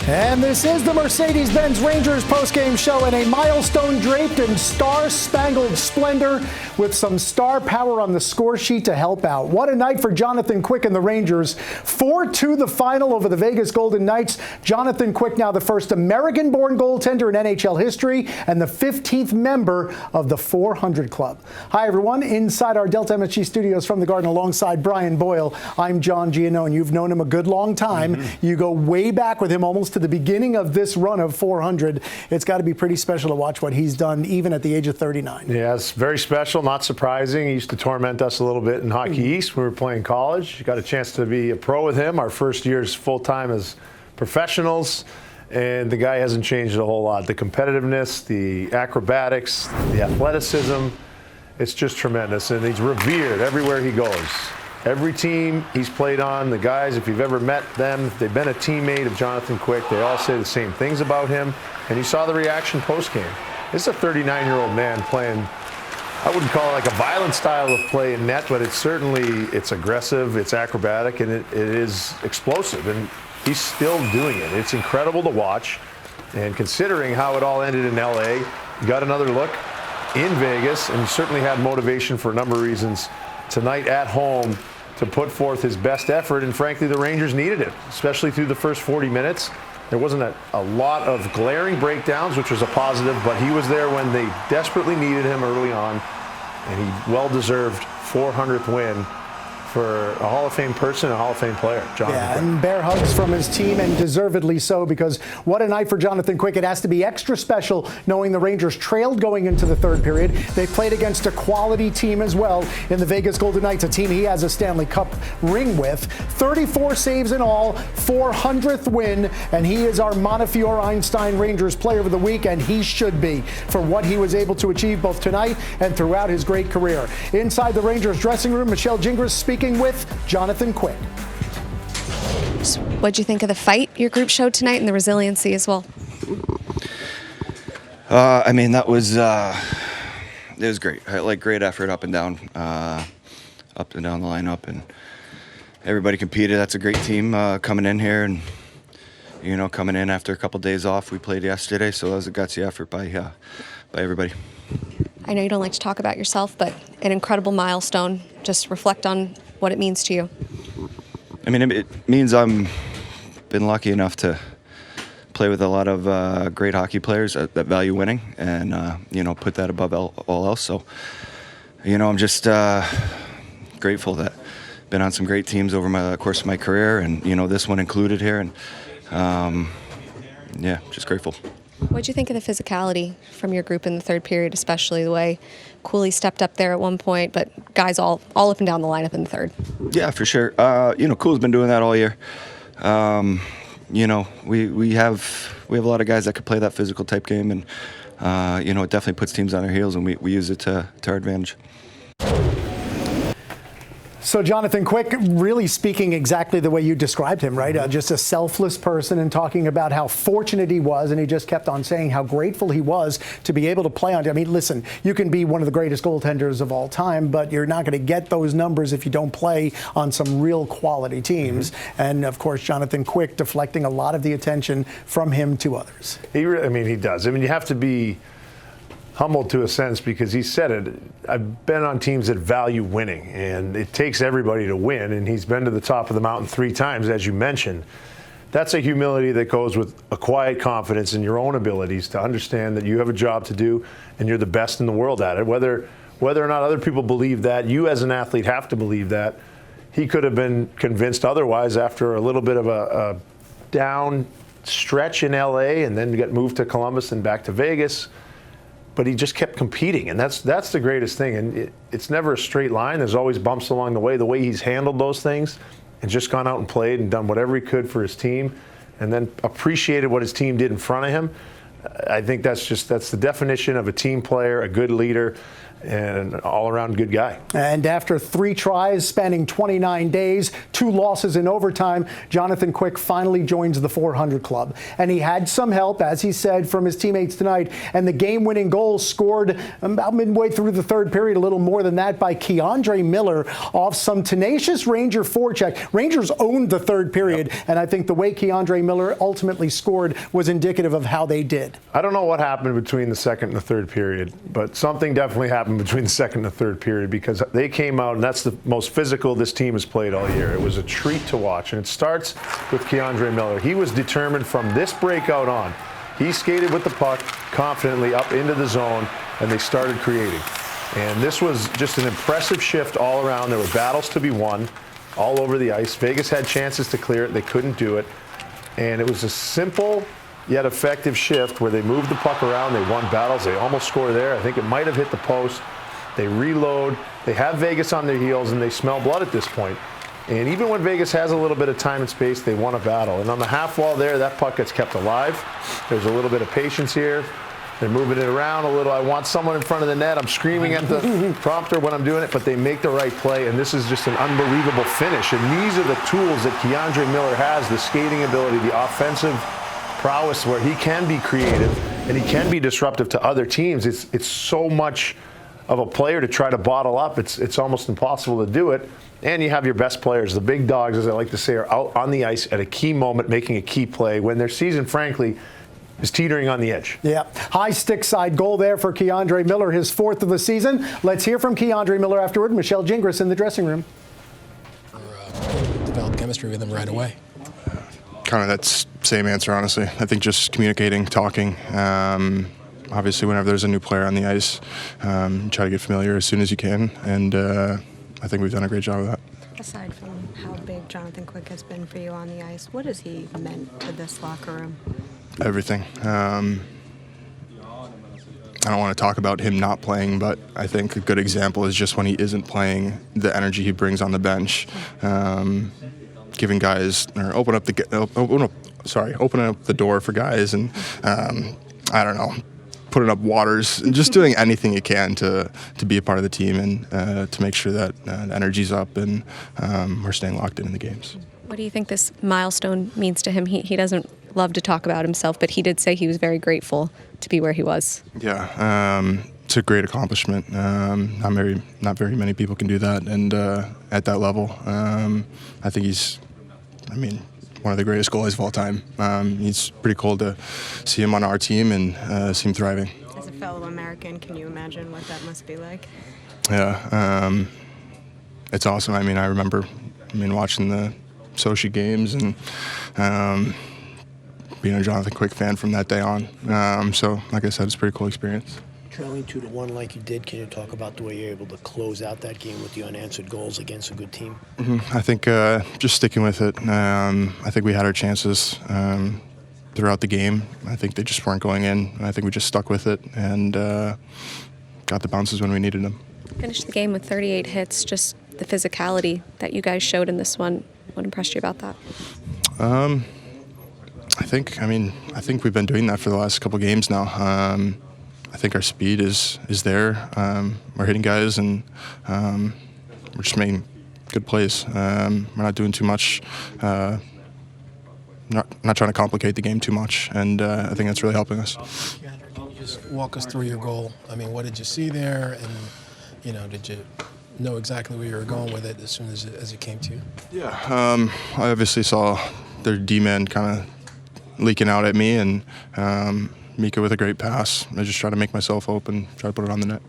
And this is the Mercedes-Benz Rangers postgame show in a milestone draped in star-spangled splendor with some star power on the score sheet to help out. What a night for Jonathan Quick and the Rangers. 4-2 the final over the Vegas Golden Knights. Jonathan Quick now the first American-born goaltender in NHL history and the 15th member of the 400 Club. Hi, everyone. Inside our Delta MSG studios from the Garden alongside Brian Boyle, I'm John Giannone. You've known him a good long time. You go way back with him almost to the beginning of this run of 400. It's got to be pretty special to watch what he's done even at the age of 39. Yeah, it's very special, not surprising. He used to torment us a little bit in Hockey East when we were playing college. Got a chance to be a pro with him, our first years full-time as professionals, and the guy hasn't changed a whole lot. The competitiveness, the acrobatics, the athleticism, it's just tremendous, and he's revered everywhere he goes. Every team he's played on, the guys, if you've ever met them, if they've been a teammate of Jonathan Quick, they all say the same things about him. And you saw the reaction post-game. This is a 39-year-old man playing, I wouldn't call it like a violent style of play in net, but it's aggressive, it's acrobatic, and it is explosive. And he's still doing it. It's incredible to watch. And considering how it all ended in LA, you got another look in Vegas, and he certainly had motivation for a number of reasons tonight at home to put forth his best effort, and frankly the Rangers needed it, especially through the first 40 minutes. There wasn't a lot of glaring breakdowns, which was a positive, but he was there when they desperately needed him early on, and he well-deserved 400th win for a Hall of Fame person, a Hall of Fame player, Jonathan Quick. And bear hugs from his team, and deservedly so, because what a night for Jonathan Quick. It has to be extra special knowing the Rangers trailed going into the third period. They played against a quality team as well in the Vegas Golden Knights, a team he has a Stanley Cup ring with. 34 saves in all, 400th win, and he is our Montefiore Einstein Rangers Player of the Week, and he should be for what he was able to achieve both tonight and throughout his great career. Inside the Rangers dressing room, Michelle Gingras speaking with Jonathan Quick. What'd you think of the fight your group showed tonight and the resiliency as well? That was it was great. Like great effort up and down the lineup, and everybody competed. That's a great team coming in here, and coming in after a couple days off. We played yesterday, so that was a gutsy effort by everybody. I know you don't like to talk about yourself, but an incredible milestone. Just reflect on what it means to you. It means I'm been lucky enough to play with a lot of great hockey players that value winning, and put that above all else. So, I'm just grateful that I've been on some great teams over the course of my career, and this one included here, and just grateful. What'd you think of the physicality from your group in the third period, especially the way Cooley stepped up there at one point, but guys all up and down the lineup in the third? Yeah, for sure. Cool's been doing that all year. We have a lot of guys that could play that physical type game, and it definitely puts teams on their heels, and we use it to our advantage. So Jonathan Quick, really speaking exactly the way you described him, right? Just a selfless person, and talking about how fortunate he was, and he just kept on saying how grateful he was to be able to play on. Listen, you can be one of the greatest goaltenders of all time, but you're not going to get those numbers if you don't play on some real quality teams. And of course, Jonathan Quick deflecting a lot of the attention from him to others. He does. You have to be humbled to a sense, because he said it. I've been on teams that value winning, and it takes everybody to win, and he's been to the top of the mountain 3 times, as you mentioned. That's a humility that goes with a quiet confidence in your own abilities to understand that you have a job to do and you're the best in the world at it. Whether or not other people believe that, you as an athlete have to believe that. He could have been convinced otherwise after a little bit of a down stretch in LA, and then get moved to Columbus and back to Vegas. But he just kept competing, and that's the greatest thing. And it's never a straight line. There's always bumps along the way. The way he's handled those things and just gone out and played and done whatever he could for his team, and then appreciated what his team did in front of him. I think that's the definition of a team player, a good leader, and an all-around good guy. And after 3 tries spanning 29 days, 2 losses in overtime, Jonathan Quick finally joins the 400 club. And he had some help, as he said, from his teammates tonight. And the game-winning goal scored about midway through the third period, a little more than that, by Keandre Miller off some tenacious Ranger forecheck. Rangers owned the third period, and I think the way Keandre Miller ultimately scored was indicative of how they did. I don't know what happened between the second and the third period, but something definitely happened between the second and the third period, because they came out, and that's the most physical this team has played all year. It was a treat to watch, and it starts with Keandre Miller. He was determined from this breakout on. He skated with the puck confidently up into the zone, and they started creating. And this was just an impressive shift all around. There were battles to be won all over the ice. Vegas had chances to clear it. They couldn't do it. And it was a simple yet effective shift where they moved the puck around. They won battles. They almost scored there. I think it might have hit the post. They reload. They have Vegas on their heels, and they smell blood at this point. And even when Vegas has a little bit of time and space, they won a battle. And on the half wall there, that puck gets kept alive. There's a little bit of patience here. They're moving it around a little. I want someone in front of the net. I'm screaming at the prompter when I'm doing it, but they make the right play, and this is just an unbelievable finish. And these are the tools that Keandre Miller has, the skating ability, the offensive prowess where he can be creative and he can be disruptive to other teams. It's so much of a player to try to bottle up. It's almost impossible to do it. And you have your best players, the big dogs, as I like to say, are out on the ice at a key moment, making a key play when their season, frankly, is teetering on the edge. Yeah. High stick side goal there for Keandre Miller, his 4th of the season. Let's hear from Keandre Miller afterward. Michelle Gingras in the dressing room. Develop chemistry with him right away. Kind of that same answer, honestly. I think just communicating, talking. Obviously, whenever there's a new player on the ice, try to get familiar as soon as you can. And I think we've done a great job of that. Aside from how big Jonathan Quick has been for you on the ice, what has he meant to this locker room? Everything. I don't want to talk about him not playing, but I think a good example is just when he isn't playing, the energy he brings on the bench, giving guys, or opening up the door for guys, and I don't know, putting up waters and just doing anything you can to be a part of the team and to make sure that the energy's up and we're staying locked in the games. What do you think this milestone means to him? He doesn't love to talk about himself, but he did say he was very grateful to be where he was. Yeah, it's a great accomplishment. Not very many people can do that, and at that level, I think he's, one of the greatest goalies of all time. He's pretty cool to see him on our team and see him thriving. As a fellow American, can you imagine what that must be like? Yeah, it's awesome. I remember watching the Sochi games and being a Jonathan Quick fan from that day on. So, like I said, it's a pretty cool experience. Trailing 2-1 like you did, can you talk about the way you're able to close out that game with the unanswered goals against a good team? I think just sticking with it. I think we had our chances throughout the game. I think they just weren't going in. I think we just stuck with it and got the bounces when we needed them. Finished the game with 38 hits, just the physicality that you guys showed in this one. What impressed you about that? I think we've been doing that for the last couple games now. I think our speed is there. We're hitting guys, and we're just making good plays. We're not doing too much. Not trying to complicate the game too much, and I think that's really helping us. Can you just walk us through your goal? What did you see there, and did you know exactly where you were going with it as soon as it came to you? Yeah, I obviously saw their D-man kind of leaking out at me, and Mika with a great pass. I just try to make myself open, try to put it on the net.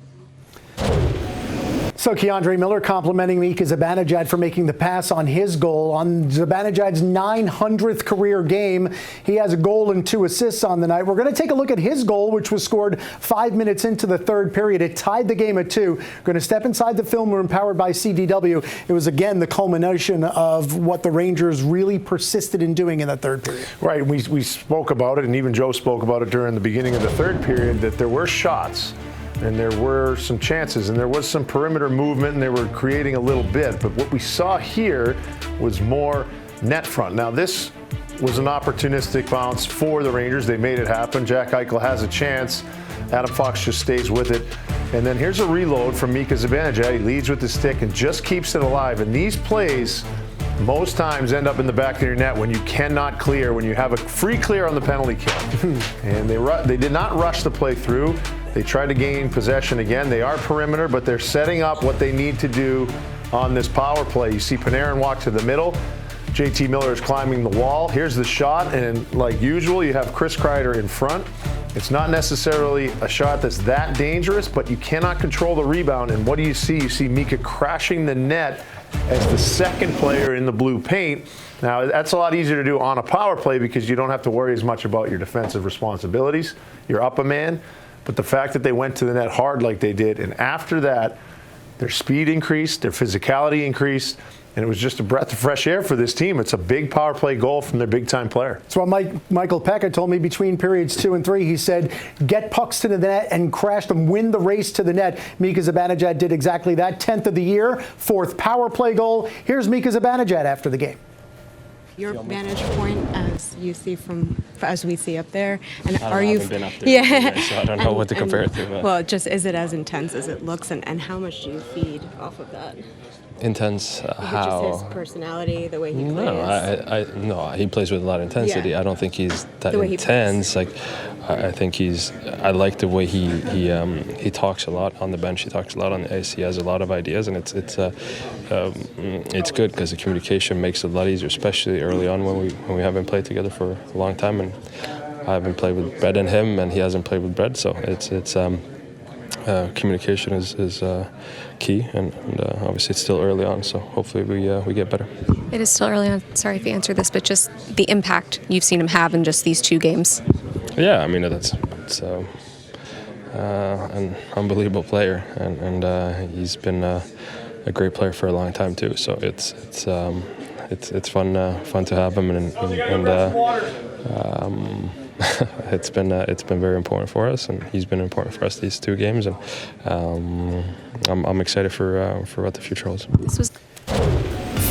So Keandre Miller complimenting Mika Zibanejad for making the pass on his goal. On Zibanejad's 900th career game, he has a goal and 2 assists on the night. We're going to take a look at his goal, which was scored 5 minutes into the third period. It tied the game at 2. Going to step inside the film room powered by CDW. It was, again, the culmination of what the Rangers really persisted in doing in that third period. Right. We spoke about it, and even Joe spoke about it during the beginning of the third period, that there were shots. And there were some chances, and there was some perimeter movement, and they were creating a little bit. But what we saw here was more net front. Now, this was an opportunistic bounce for the Rangers. They made it happen. Jack Eichel has a chance. Adam Fox just stays with it. And then here's a reload from Mika Zibanejad. He leads with the stick and just keeps it alive. And these plays most times end up in the back of your net when you cannot clear, when you have a free clear on the penalty kill. And they did not rush the play through. They tried to gain possession again. They are perimeter, but they're setting up what they need to do on this power play. You see Panarin walk to the middle. JT Miller is climbing the wall. Here's the shot, and like usual, you have Chris Kreider in front. It's not necessarily a shot that's that dangerous, but you cannot control the rebound. And what do you see? You see Mika crashing the net as the second player in the blue paint. Now, that's a lot easier to do on a power play because you don't have to worry as much about your defensive responsibilities. You're up a man. But the fact that they went to the net hard like they did, and after that, their speed increased, their physicality increased, and it was just a breath of fresh air for this team. It's a big power play goal from their big-time player. That's what Michael Pekka told me between periods 2 and 3. He said, get pucks to the net and crash them, win the race to the net. Mika Zibanejad did exactly that. 10th of the year, 4th power play goal. Here's Mika Zibanejad after the game. Your vantage point, as you see as we see up there, and I haven't been up there today, so I don't know what to compare it to. But. Well, just is it as intense as it looks, and how much do you feed off of that? Intense? How? Just his personality, the way he plays. No, he plays with a lot of intensity. Yeah. I don't think he's that intense. I think I like the way he talks a lot on the bench. He talks a lot on the ice. He has a lot of ideas, and it's good because the communication makes it a lot easier, especially early on when we haven't played together for a long time. And I haven't played with Brett and him, and he hasn't played with Brett. So it's communication is key, and obviously it's still early on. So hopefully we get better. It is still early on. Sorry if you answered this, but just the impact you've seen him have in just these 2 games. Yeah, I mean it's an unbelievable player, and he's been a great player for a long time too. So it's fun to have him, and it's been very important for us, and he's been important for us these 2 games, and I'm excited for what the future holds. This was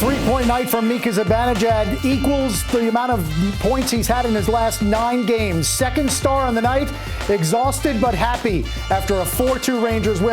3-point night from Mika Zibanejad equals the amount of points he's had in his last 9 games. Second star on the night, exhausted but happy after a 4-2 Rangers win.